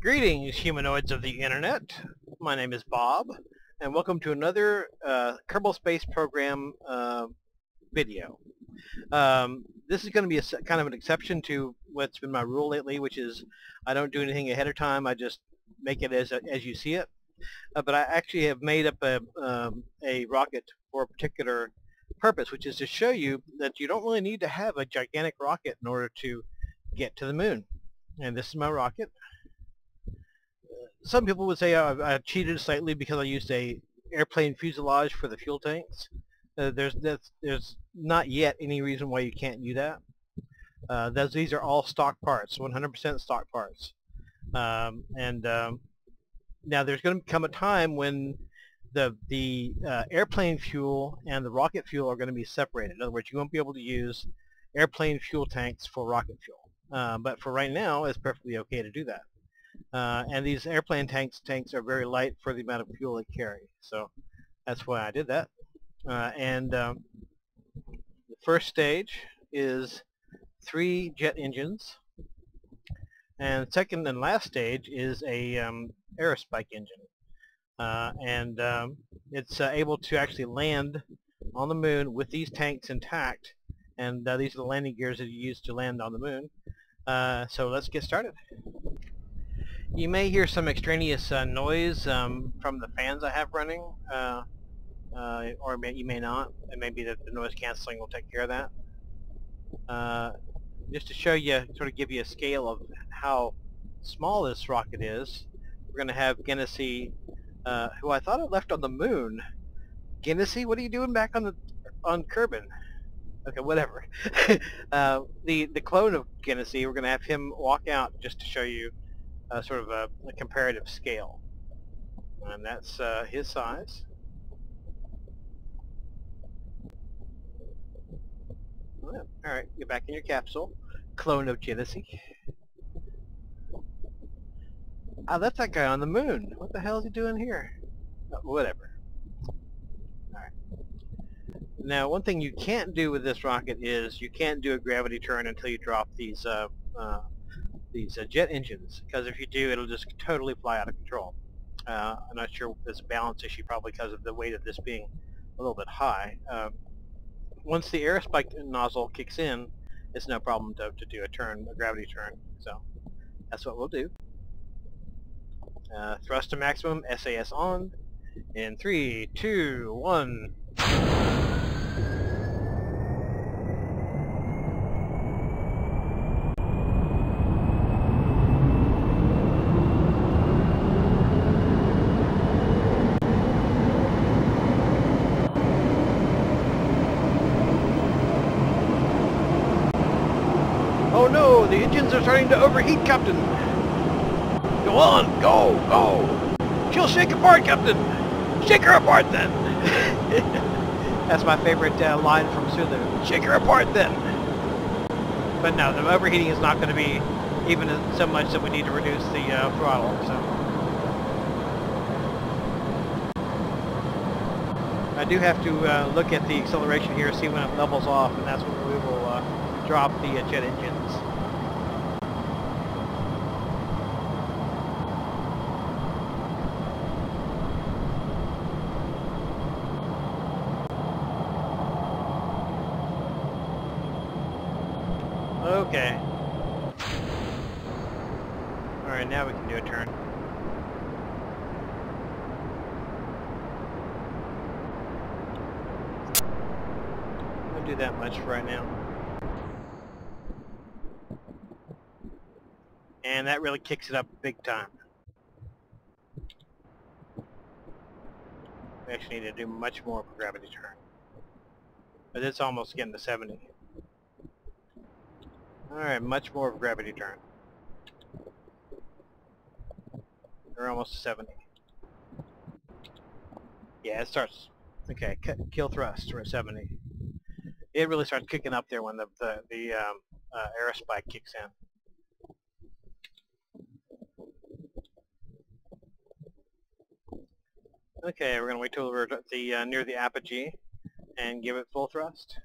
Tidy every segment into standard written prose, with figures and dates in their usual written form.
Greetings, humanoids of the internet. My name is Bob, and welcome to another Kerbal Space Program video. This is going to be kind of an exception to what's been my rule lately, which is I don't do anything ahead of time. I just make it as you see it. But I actually have made up a rocket for a particular purpose, which is to show you that you don't really need to have a gigantic rocket in order to get to the moon. And this is my rocket. Some people would say I cheated slightly because I used a airplane fuselage for the fuel tanks. There's not yet any reason why you can't do that. These are all stock parts, 100% stock parts. Now there's going to come a time when the airplane fuel and the rocket fuel are going to be separated. In other words, you won't be able to use airplane fuel tanks for rocket fuel. But for right now, it's perfectly okay to do that. And these airplane tanks are very light for the amount of fuel they carry. So that's why I did that. The first stage is 3 jet engines. And second and last stage is a aerospike engine. It's able to actually land on the moon with these tanks intact. And these are the landing gears that you use to land on the moon. So let's get started. You may hear some extraneous noise from the fans I have running, or you may not. It may be that the noise canceling will take care of that. Just to show you, sort of give you a scale of how small this rocket is, we're going to have Genesee, who I thought I left on the moon. Genesee, what are you doing back on Kerbin? Okay, whatever. The clone of Genesee, we're going to have him walk out just to show you sort of a comparative scale. And that's his size. Alright, get back in your capsule. Clone of Genesee. I left that guy on the moon. What the hell is he doing here? Oh, whatever. Alright. Now, one thing you can't do with this rocket is you can't do a gravity turn until you drop these jet engines, because if you do, it'll just totally fly out of control. I'm not sure if there's a balance issue, probably because of the weight of this being a little bit high. Once the aerospike nozzle kicks in, it's no problem to do a gravity turn. So that's what we'll do. Thrust to maximum, SAS on, in 3, 2, 1. Oh no, the engines are starting to overheat, Captain. Go on, go, go. She'll shake apart, Captain. Shake her apart then. That's my favorite line from Sulu. Shake her apart then. But no, the overheating is not going to be even so much that we need to reduce the throttle. So I do have to look at the acceleration here, see when it levels off, and that's when we will drop the jet engines. Okay. Alright, now we can do a turn. I'll do that much for right now. And that really kicks it up big time. We actually need to do much more for gravity turn. But it's almost getting to 70. Alright, much more of gravity turn. We're almost to 70. Yeah, it starts. Okay, kill thrust. We're at 70. It really starts kicking up there when the aerospike kicks in. Okay, we're going to wait till we're at near the apogee and give it full thrust.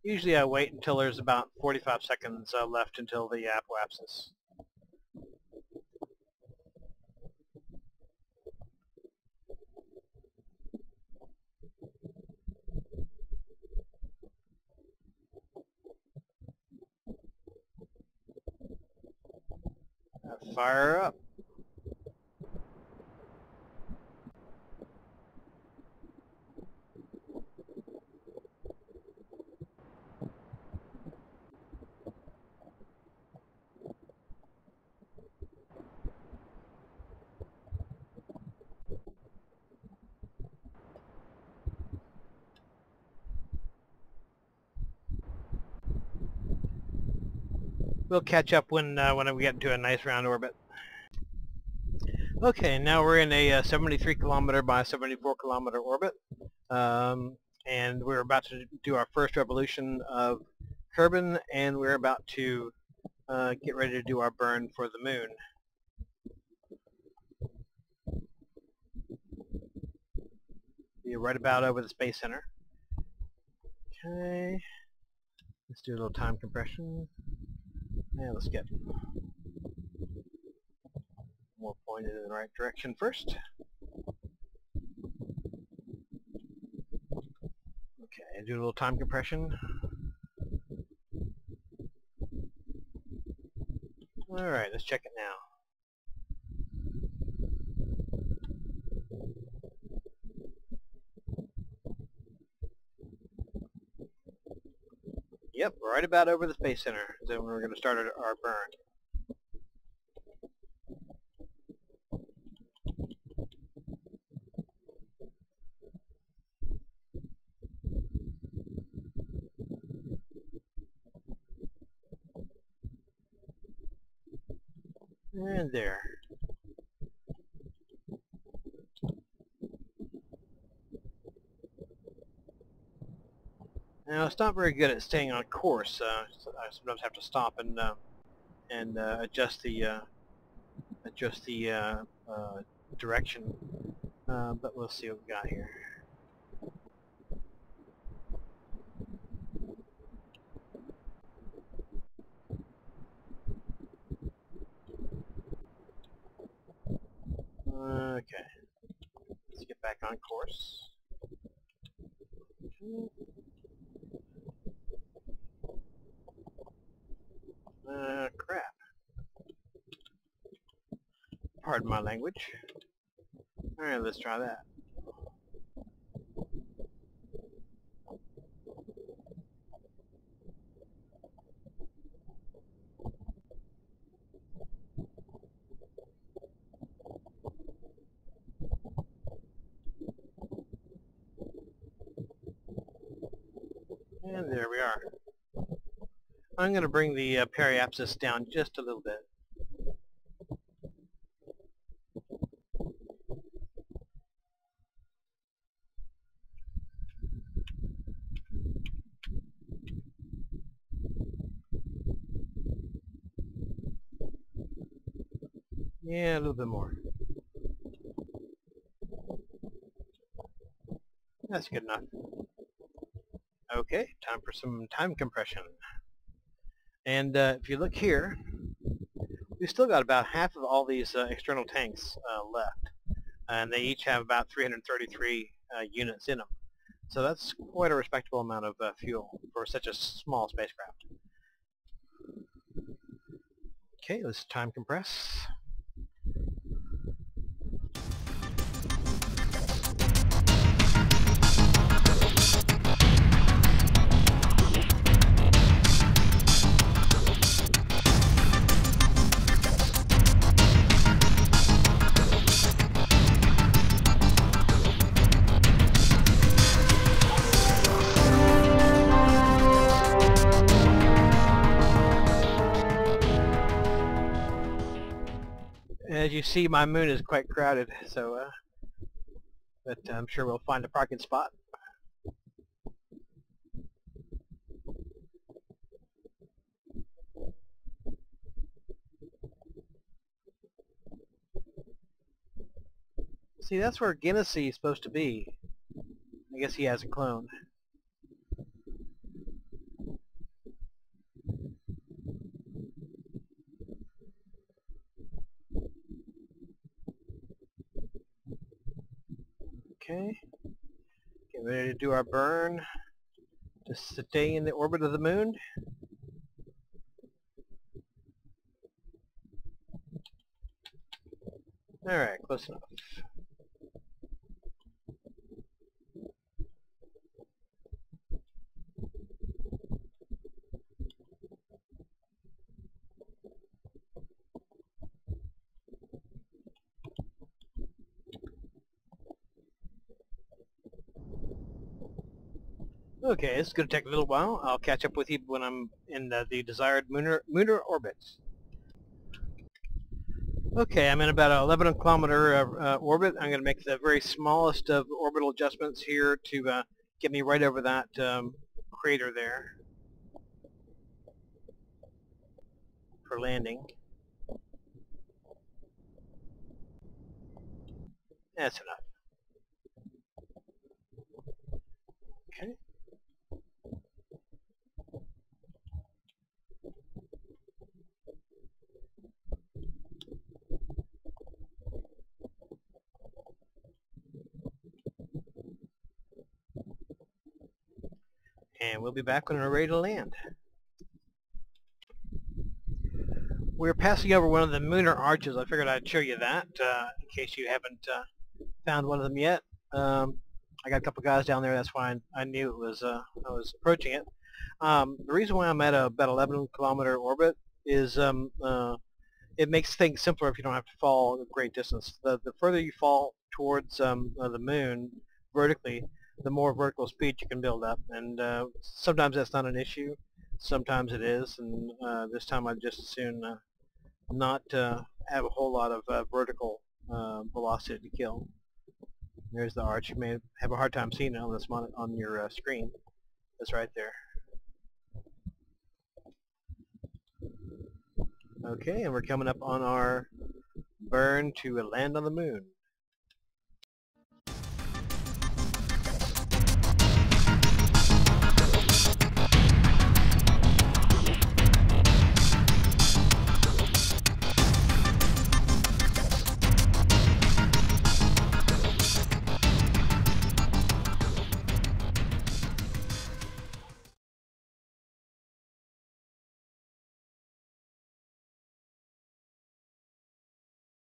Usually I wait until there's about 45 seconds left until the apoapsis. Fire up. We'll catch up when we get into a nice round orbit. Okay, now we're in a 73 kilometer by 74 kilometer orbit, and we're about to do our first revolution of Kerbin, and we're about to get ready to do our burn for the moon. Be right about over the Space Center. Okay, let's do a little time compression. And let's get more pointed in the right direction first. Okay, do a little time compression. Alright, let's check it now. Yep, right about over the Space Center is when we're going to start our burn. And there. Now it's not very good at staying on course. So I sometimes have to stop and adjust the direction. But we'll see what we got here. Okay, let's get back on course. Crap. Pardon my language. Alright, let's try that. And there we are. I'm going to bring the periapsis down just a little bit. Yeah, a little bit more. That's good enough. Okay, time for some time compression. And if you look here, we've still got about half of all these external tanks left. And they each have about 333 units in them. So that's quite a respectable amount of fuel for such a small spacecraft. Okay, let's time compress. As you see, my moon is quite crowded, so but I'm sure we'll find a parking spot. See, that's where Guinness is supposed to be. I guess he has a clone. Okay. Get ready to do our burn to stay in the orbit of the moon. Alright, close enough. Okay, it's going to take a little while. I'll catch up with you when I'm in the desired lunar orbits. Okay, I'm in about a 11 kilometer orbit. I'm going to make the very smallest of orbital adjustments here to get me right over that crater there for landing. That's enough. Okay. And we'll be back when we're ready to land. We're passing over one of the lunar arches. I figured I'd show you that in case you haven't found one of them yet. I got a couple guys down there. That's why I knew it was I was approaching it. The reason why I'm at about 11 kilometer orbit is it makes things simpler if you don't have to fall a great distance. The further you fall towards the moon vertically, the more vertical speed you can build up, and sometimes that's not an issue. Sometimes it is, and this time I'd just as soon not have a whole lot of vertical velocity to kill. There's the arch. You may have a hard time seeing it on this on your screen. It's right there. Okay, and we're coming up on our burn to land on the moon.